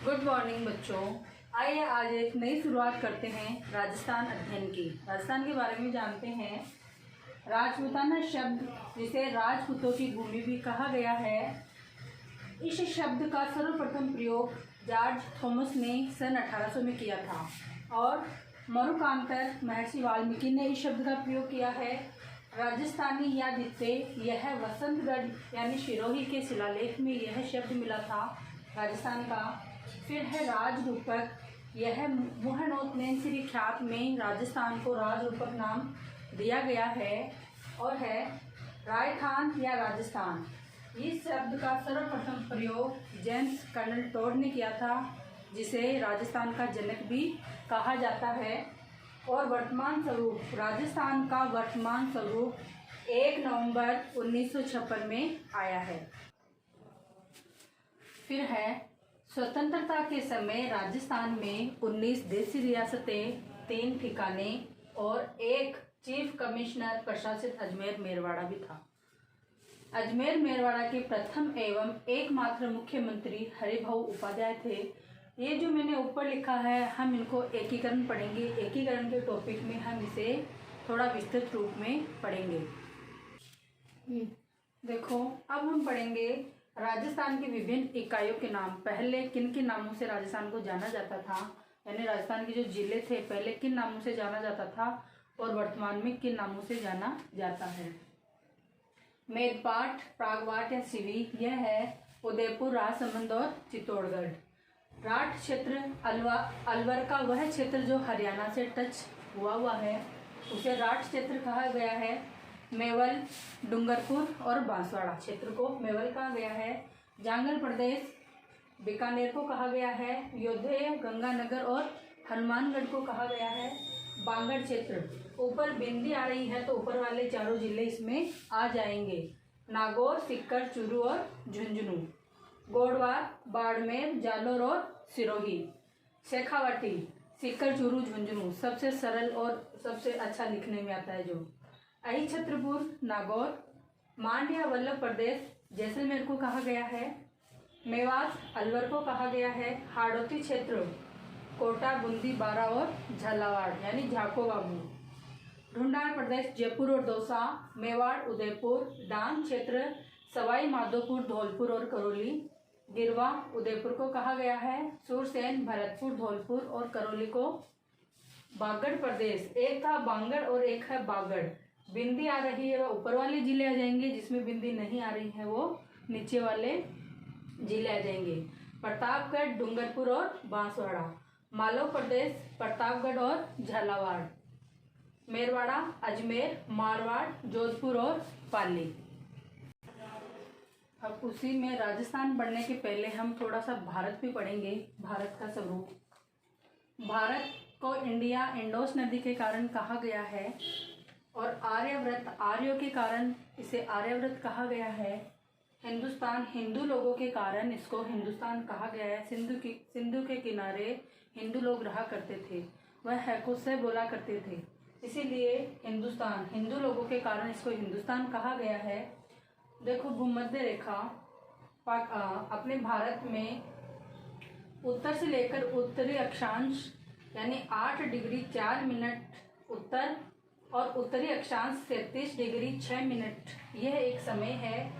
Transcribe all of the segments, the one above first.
Good morning बच्चों। आइए आज एक नई शुरुआत करते हैं राजस्थान अध्ययन की। राजस्थान के बारे में जानते हैं। राजपूताना शब्द, जिसे राजपूतों की भूमि भी कहा गया है, इस शब्द का सर्वप्रथम प्रयोग जॉर्ज थॉमस ने सन 1800 में किया था और मरुकांतर महर्षि वाल्मीकि ने इस शब्द का प्रयोग किया है। राजस्थानी या जिससे यह वसंतगढ़ यानी सिरोही के शिलालेख में यह शब्द मिला था राजस्थान का। फिर है राजरूपक, यह मुहैनोत नैनसिरी ख्यात में राजस्थान को राजरूपक नाम दिया गया है। और है रायखान या राजस्थान, इस शब्द का सर्वप्रथम प्रयोग जेम्स कर्नल टोड ने किया था, जिसे राजस्थान का जनक भी कहा जाता है। और वर्तमान स्वरूप, राजस्थान का वर्तमान स्वरूप 1 नवंबर 1956 में आया है। फिर है स्वतंत्रता के समय राजस्थान में 19 देशी रियासतें, 3 ठिकाने और एक चीफ कमिश्नर प्रशासित अजमेर मेरवाड़ा भी था। अजमेर मेरवाड़ा के प्रथम एवं एकमात्र मुख्यमंत्री हरिभाऊ उपाध्याय थे। ये जो मैंने ऊपर लिखा है, हम इनको एकीकरण पढ़ेंगे। एकीकरण के टॉपिक में हम इसे थोड़ा विस्तृत रूप में पढ़ेंगे। देखो, अब हम पढ़ेंगे राजस्थान की विभिन्न इकाइयों के नाम। पहले किन किन नामों से राजस्थान को जाना जाता था, यानी राजस्थान के जो जिले थे पहले किन नामों से जाना जाता था और वर्तमान में किन नामों से जाना जाता है। मेरपाट, प्रागवाट या सिवी, यह है उदयपुर, राजसमंद और चित्तौड़गढ़। राठ क्षेत्र अलवर का वह क्षेत्र जो हरियाणा से टच हुआ है, उसे राठ क्षेत्र कहा गया है। मेवल, डूंगरपुर और बांसवाड़ा क्षेत्र को मेवल कहा गया है। जांगल प्रदेश बीकानेर को कहा गया है। योधेय, गंगानगर और हनुमानगढ़ को कहा गया है। बांगड़ क्षेत्र, ऊपर बिंदी आ रही है तो ऊपर वाले चारों जिले इसमें आ जाएंगे। नागौर, सीकर, चूरू और झुंझुनू। गोडवार, बाड़मेर, जालोर और सिरोही। शेखावाटी, सीकर, चूरू, झुंझुनू, सबसे सरल और सबसे अच्छा लिखने में आता है जो। अहि छत्रपुर, नागौर। मांड या वल्लभ प्रदेश जैसलमेर को कहा गया है। मेवात अलवर को कहा गया है। हाड़ौती क्षेत्र कोटा, बूंदी, बारा और झालावाड़ यानी झाको बाबू। ढूंढार प्रदेश जयपुर और दौसा। मेवाड़, उदयपुर। डांग क्षेत्र सवाई माधोपुर, धौलपुर और करौली। गिरवा उदयपुर को कहा गया है। सुरसैन, भरतपुर, धौलपुर और करौली को। बागड़ प्रदेश, एक था बांगड़ और एक है बागड़। बिंदी आ रही है वह ऊपर वाले जिले आ जाएंगे, जिसमें बिंदी नहीं आ रही है वो नीचे वाले जिले आ जाएंगे। प्रतापगढ़, डूंगरपुर और बांसवाड़ा। मालवा प्रदेश प्रतापगढ़ और झालावाड़। मेरवाड़ा, अजमेर, मारवाड़, जोधपुर और पाली। अब उसी में राजस्थान पढ़ने के पहले हम थोड़ा सा भारत भी पढ़ेंगे। भारत का स्वरूप। भारत को इंडिया इंडोस नदी के कारण कहा गया है और आर्यव्रत, आर्यों के कारण इसे आर्यव्रत कहा गया है। हिंदुस्तान, हिंदू लोगों के कारण इसको हिंदुस्तान कहा गया है। सिंधु के किनारे हिंदू लोग रहा करते थे, वह हैको से बोला करते थे, इसीलिए हिंदुस्तान, हिंदू लोगों के कारण इसको हिंदुस्तान कहा गया है। देखो, भूमध्य रेखा अपने भारत में उत्तर से लेकर उत्तरी अक्षांश यानी 8 डिग्री 4 मिनट उत्तर और उत्तरी अक्षांश 33 डिग्री 6 मिनट यह एक समय है।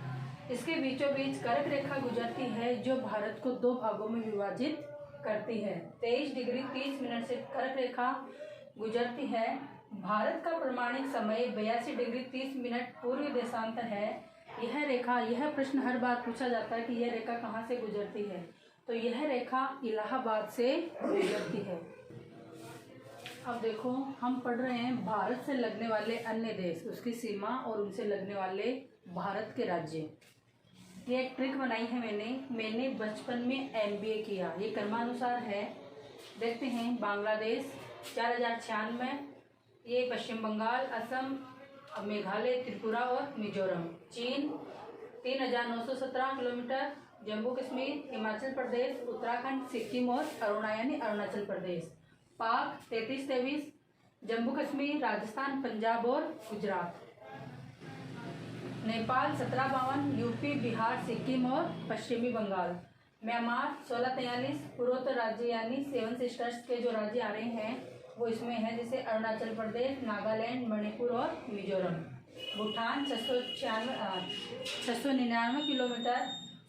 इसके बीचों बीच कर्क रेखा गुजरती है जो भारत को 2 भागों में विभाजित करती है। 23 डिग्री 30 मिनट से कर्क रेखा गुजरती है। भारत का प्रमाणिक समय 82 डिग्री 30 मिनट पूर्वी देशांतर है। यह रेखा, यह प्रश्न हर बार पूछा जाता है कि यह रेखा कहाँ से गुजरती है, तो यह रेखा इलाहाबाद से गुजरती है। अब देखो, हम पढ़ रहे हैं भारत से लगने वाले अन्य देश, उसकी सीमा और उनसे लगने वाले भारत के राज्य। ये एक ट्रिक बनाई है मैंने बचपन में MBA किया, ये क्रमानुसार है। देखते हैं, बांग्लादेश 4096, ये पश्चिम बंगाल, असम, मेघालय, त्रिपुरा और मिजोरम। चीन 3917 किलोमीटर। जम्मू कश्मीर, हिमाचल प्रदेश, उत्तराखंड, सिक्किम और अरुणाचल प्रदेश। पाक 3323, जम्मू कश्मीर, राजस्थान, पंजाब और गुजरात। नेपाल 1752, यूपी, बिहार, सिक्किम और पश्चिमी बंगाल। म्यांमार 1643, पूर्वोत्तर राज्य यानी 7 सिस्टर्स के जो राज्य आ रहे हैं वो इसमें है, जैसे अरुणाचल प्रदेश, नागालैंड, मणिपुर और मिजोरम। भूटान 699 किलोमीटर,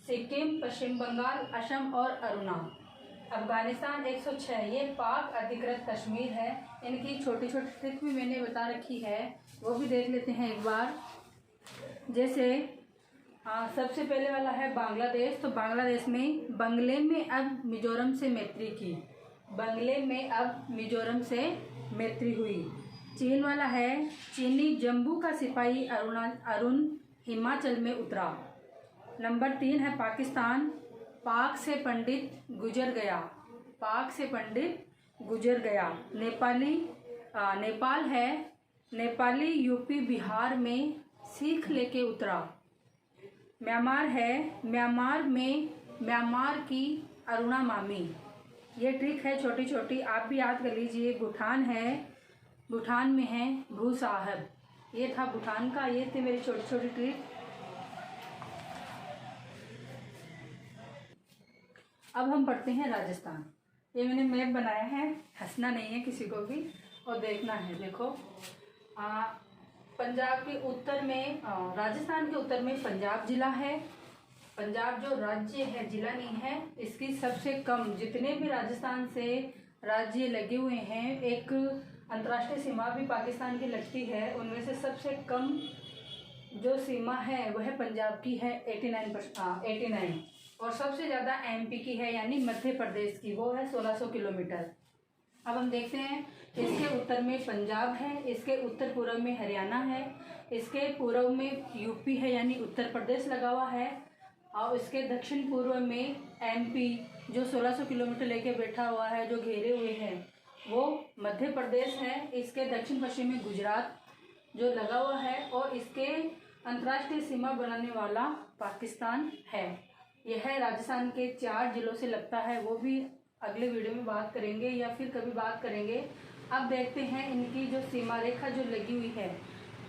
सिक्किम, पश्चिम बंगाल, असम और अरुणाचल। अफगानिस्तान 106, ये पाक अधिकृत कश्मीर है। इनकी छोटी छोटी ट्रिक भी मैंने बता रखी है, वो भी देख लेते हैं एक बार। जैसे सबसे पहले वाला है बांग्लादेश। तो बांग्लादेश में बंगले में अब मिजोरम से मैत्री की, बंगले में अब मिजोरम से मैत्री हुई। चीन वाला है, चीनी जम्मू का सिपाही अरुण हिमाचल में उतरा। नंबर 3 है पाकिस्तान, पाक से पंडित गुजर गया, पाक से पंडित गुजर गया। नेपाल है, नेपाली यूपी बिहार में सीख लेके उतरा। म्यांमार है, म्यांमार में म्यांमार की अरुणा मामी। ये ट्रिक है छोटी छोटी, आप भी याद कर लीजिए। भूटान है, भूटान में है भू साहब। ये था भूटान का, ये थी मेरी छोटी छोटी ट्रिक। अब हम पढ़ते हैं राजस्थान। ये मैंने मैप बनाया है, हंसना नहीं है किसी को भी और देखना है। देखो पंजाब के उत्तर में, राजस्थान के उत्तर में पंजाब जिला है। पंजाब जो राज्य है, जिला नहीं है। इसकी सबसे कम, जितने भी राजस्थान से राज्य लगे हुए हैं, एक अंतर्राष्ट्रीय सीमा भी पाकिस्तान की लगती है, उनमें से सबसे कम जो सीमा है वह पंजाब की है 89। और सबसे ज़्यादा एमपी की है, यानी मध्य प्रदेश की, वो है 1600 किलोमीटर। अब हम देखते हैं, इसके उत्तर में पंजाब है, इसके उत्तर पूर्व में हरियाणा है, इसके पूर्व में यूपी है यानी उत्तर प्रदेश लगा हुआ है, और इसके दक्षिण पूर्व में एमपी जो 1600 किलोमीटर लेके बैठा हुआ है, जो घेरे हुए हैं, वो मध्य प्रदेश है। इसके दक्षिण पश्चिम में गुजरात जो लगा हुआ है, और इसके अंतर्राष्ट्रीय सीमा बनाने वाला पाकिस्तान है। यह राजस्थान के 4 जिलों से लगता है, वो भी अगले वीडियो में बात करेंगे या फिर कभी बात करेंगे। अब देखते हैं इनकी जो सीमा रेखा जो लगी हुई है,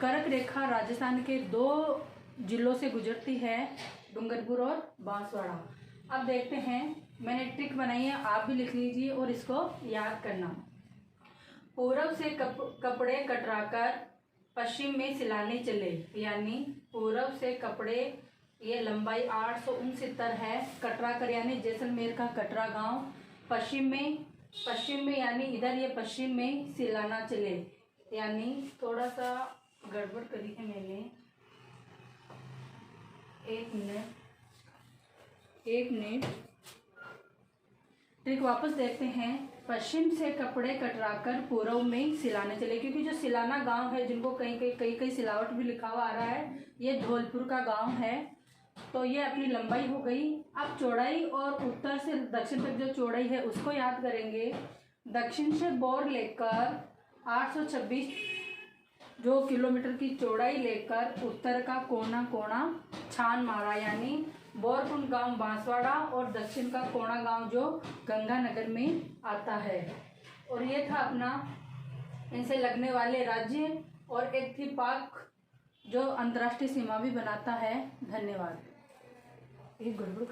कर्क रेखा राजस्थान के 2 जिलों से गुजरती है, डूंगरपुर और बांसवाड़ा। अब देखते हैं, मैंने ट्रिक बनाई है, आप भी लिख लीजिए और इसको याद करना। पूर्व से कपड़े कटराकर पश्चिम में सिलाने चले, यानी पूर्व से कपड़े, ये लंबाई 869 है, कटराकर यानी जैसलमेर का कटरा गांव, पश्चिम में यानी इधर ये पश्चिम में सिलाना चले, यानी थोड़ा सा गड़बड़ करी है मैंने, एक मिनट ट्रिक वापस देखते हैं। पश्चिम से कपड़े कटराकर पूर्व में सिलाने चले, क्योंकि जो सिलाना गांव है, जिनको कहीं सिलावट भी लिखा हुआ आ रहा है, ये धौलपुर का गांव है। तो ये अपनी लंबाई हो गई। अब चौड़ाई और उत्तर से दक्षिण तक जो चौड़ाई है उसको याद करेंगे। दक्षिण से बोर लेकर 826 जो किलोमीटर की चौड़ाई लेकर उत्तर का कोना कोना छान मारा, यानी बोरकुंड गांव बांसवाड़ा, और दक्षिण का कोना गांव जो गंगानगर में आता है। और ये था अपना इनसे लगने वाले राज्य, और एक थी पाक जो अंतर्राष्ट्रीय सीमा भी बनाता है। धन्यवाद। ये गड़बड़